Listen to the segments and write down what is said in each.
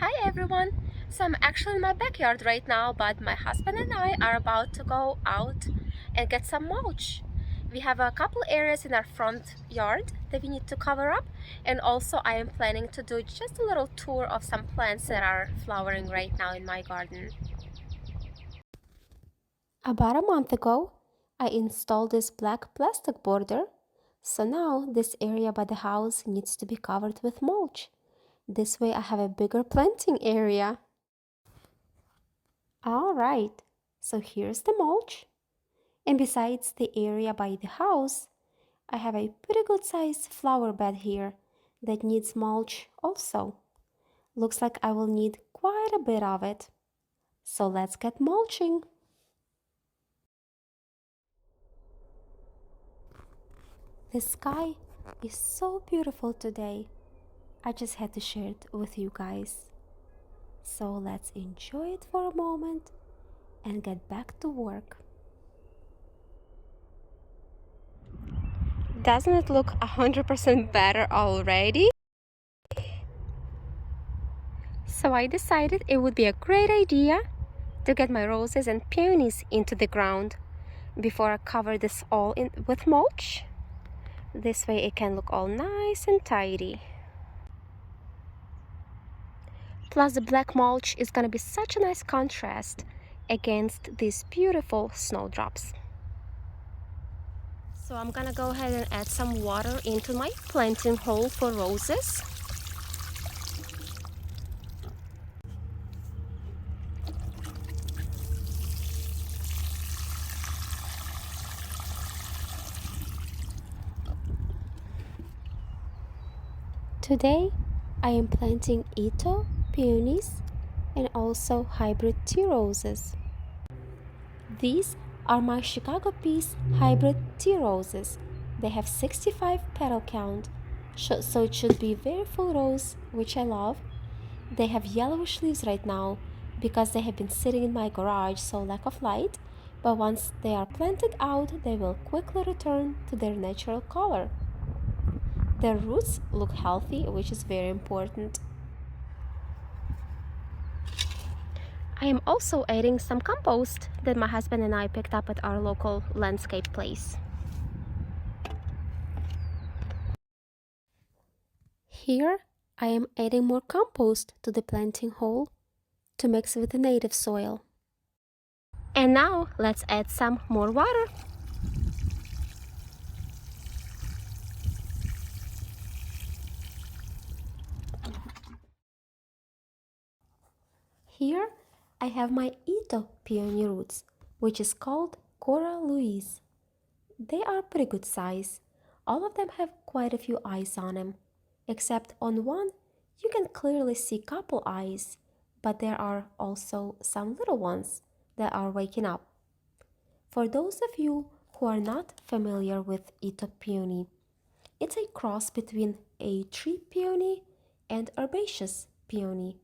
Hi everyone! So I'm actually in my backyard right now, but my husband and I are about to go out and get some mulch. We have a couple areas in our front yard that we need to cover up, and also I am planning to do just a little tour of some plants that are flowering right now in my garden. About a month ago, I installed this black plastic border, so now this area by the house needs to be covered with mulch. This way I have a bigger planting area. Alright, so here's the mulch. And besides the area by the house, I have a pretty good sized flower bed here that needs mulch also. Looks like I will need quite a bit of it. So let's get mulching. The sky is so beautiful today. I just had to share it with you guys. So let's enjoy it for a moment and get back to work. Doesn't it look 100% better already? So I decided it would be a great idea to get my roses and peonies into the ground before I cover this all in with mulch. This way it can look all nice and tidy. Plus the black mulch is gonna be such a nice contrast against these beautiful snowdrops. So I'm gonna go ahead and add some water into my planting hole for roses. Today I am planting Ito, peonies, and also hybrid tea roses. These are my Chicago Peace hybrid tea roses. They have 65 petal count, so it should be very full rose, which I love. They have yellowish leaves right now because they have been sitting in my garage, so lack of light, but once they are planted out, they will quickly return to their natural color. Their roots look healthy, which is very important. I am also adding some compost that my husband and I picked up at our local landscape place. Here I am adding more compost to the planting hole to mix with the native soil. And now let's add some more water. Here I have my Ito peony roots, which is called Cora Louise. They are pretty good size. All of them have quite a few eyes on them, except on one you can clearly see couple eyes, but there are also some little ones that are waking up. For those of you who are not familiar with Ito peony, it's a cross between a tree peony and herbaceous peony,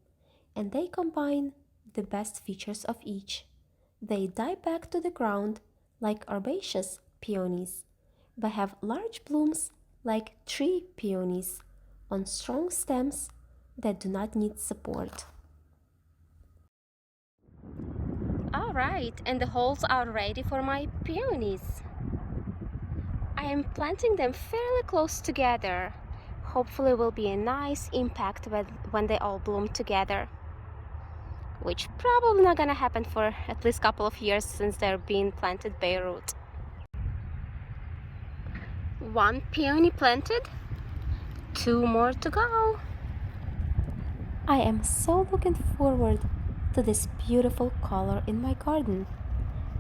and they combine the best features of each. They die back to the ground like herbaceous peonies, but have large blooms like tree peonies on strong stems that do not need support. Alright, and the holes are ready for my peonies. I am planting them fairly close together. Hopefully will be a nice impact when they all bloom together, which probably not gonna happen for at least a couple of years since they're being planted bare root. One peony planted, two more to go. I am so looking forward to this beautiful color in my garden.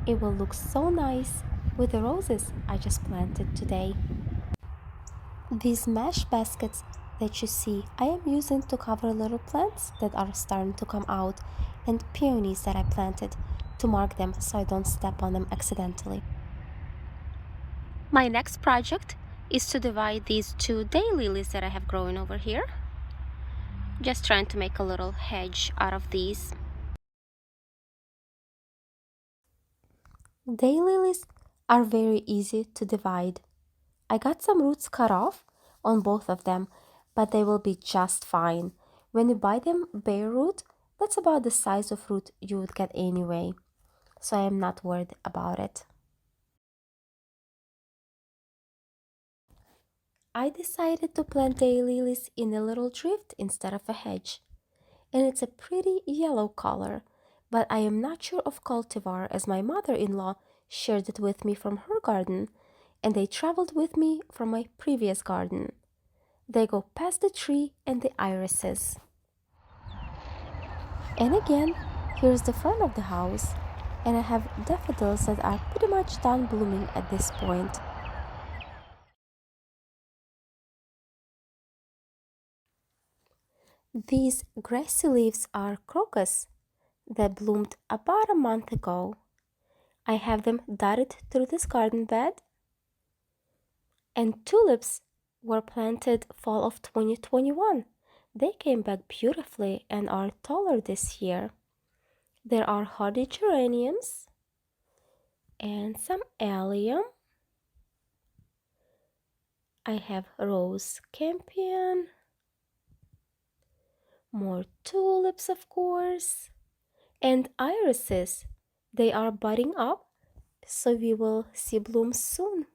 It will look so nice with the roses I just planted today. These mesh baskets that you see, I am using to cover little plants that are starting to come out and peonies that I planted to mark them so I don't step on them accidentally. My next project is to divide these two daylilies that I have growing over here. Just trying to make a little hedge out of these. Daylilies are very easy to divide. I got some roots cut off on both of them, but they will be just fine. When you buy them bare root, that's about the size of root you would get anyway, so I am not worried about it. I decided to plant daylilies in a little drift instead of a hedge, and it's a pretty yellow color, but I am not sure of cultivar as my mother-in-law shared it with me from her garden, and they traveled with me from my previous garden. They go past the tree and the irises. And again, here's the front of the house, and I have daffodils that are pretty much done blooming at this point. These grassy leaves are crocus that bloomed about a month ago. I have them dotted through this garden bed, and tulips were planted fall of 2021. They came back beautifully and are taller this year. There are hardy geraniums and some allium. I have rose campion, more tulips of course, and irises. They are budding up, so we will see blooms soon.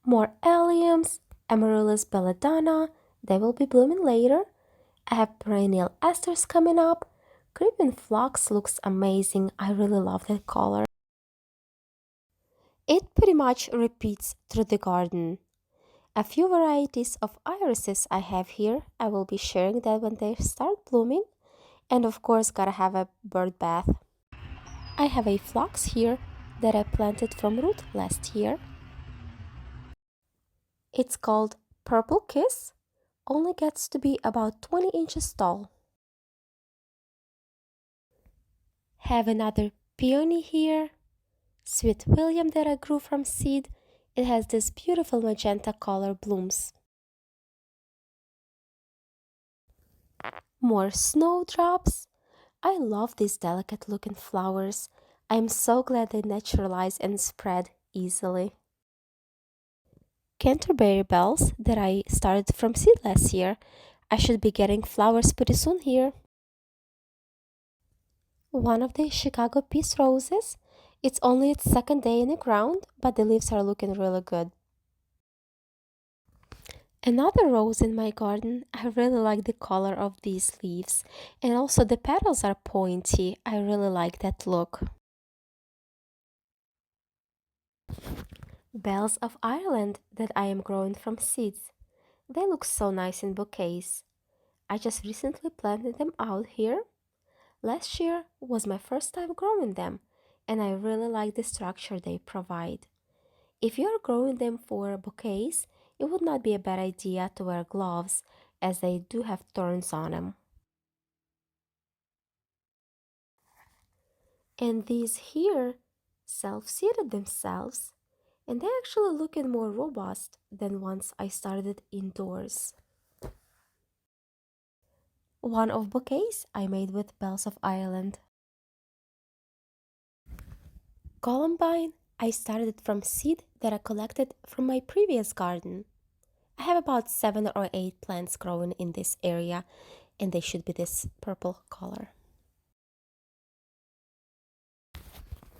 More alliums, Amaryllis belladonna, they will be blooming later. I have perennial asters coming up. Creeping phlox looks amazing. I really love that color. It pretty much repeats through the garden. A few varieties of irises I have here. I will be sharing that when they start blooming. And of course, gotta have a bird bath. I have a phlox here that I planted from root last year. It's called Purple Kiss. Only gets to be about 20 inches tall. Have another peony here. Sweet William that I grew from seed. It has this beautiful magenta color blooms. More snowdrops. I love these delicate looking flowers. I am so glad they naturalize and spread easily. Canterbury bells that I started from seed last year. I should be getting flowers pretty soon here. One of the Chicago peace roses. It's only its second day in the ground, but the leaves are looking really good. Another rose in my garden. I really like the color of these leaves, and also the petals are pointy. I really like that look. Bells of Ireland that I am growing from seeds. They look so nice in bouquets. I just recently planted them out here. Last year was my first time growing them, and I really like the structure they provide. If you are growing them for bouquets, it would not be a bad idea to wear gloves, as they do have thorns on them. And these here self-seeded themselves, and they're actually looking more robust than once I started indoors. One of bouquets I made with bells of Ireland. Columbine, I started from seed that I collected from my previous garden. I have about 7 or 8 plants growing in this area, and they should be this purple color.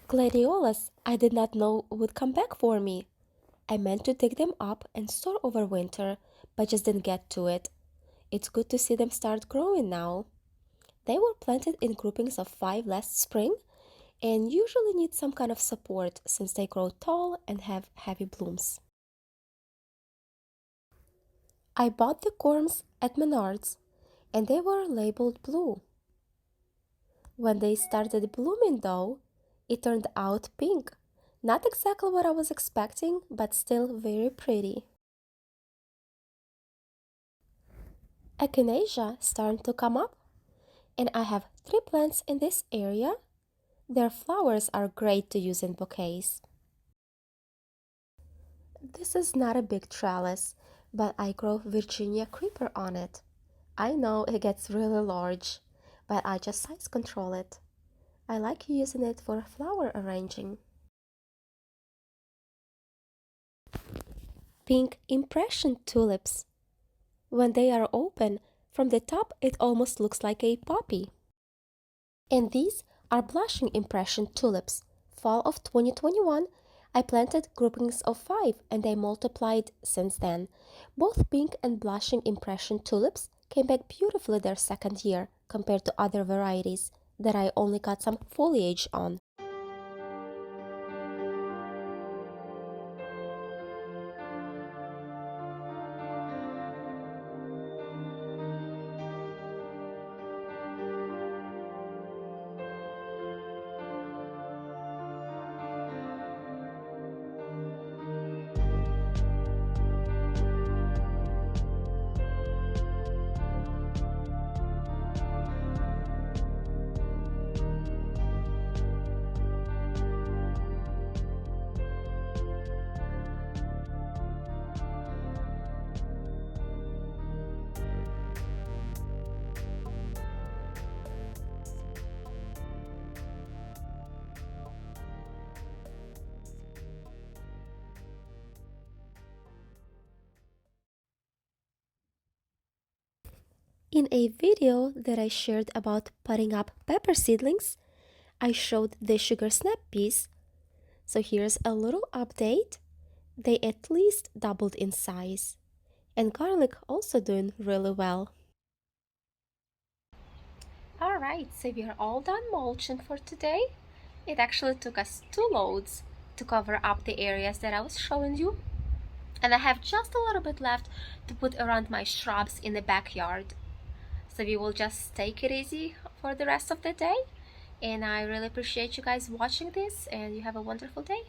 Gladiolas I did not know would come back for me. I meant to dig them up and store over winter, but just didn't get to it. It's good to see them start growing now. They were planted in groupings of 5 last spring and usually need some kind of support since they grow tall and have heavy blooms. I bought the corms at Menards and they were labeled blue. When they started blooming though, it turned out pink. Not exactly what I was expecting, but still very pretty. Echinacea starting to come up, and I have 3 plants in this area. Their flowers are great to use in bouquets. This is not a big trellis, but I grow Virginia creeper on it. I know it gets really large, but I just size control it. I like using it for flower arranging. Pink impression tulips. When they are open, from the top it almost looks like a poppy. And these are blushing impression tulips. Fall of 2021, I planted groupings of 5 and they multiplied since then. Both pink and blushing impression tulips came back beautifully their second year compared to other varieties that I only got some foliage on. In a video that I shared about potting up pepper seedlings, I showed the sugar snap peas. So here's a little update. They at least doubled in size. And garlic also doing really well. Alright, so we are all done mulching for today. It actually took us 2 loads to cover up the areas that I was showing you. And I have just a little bit left to put around my shrubs in the backyard. So we will just take it easy for the rest of the day. And I really appreciate you guys watching this, and you have a wonderful day.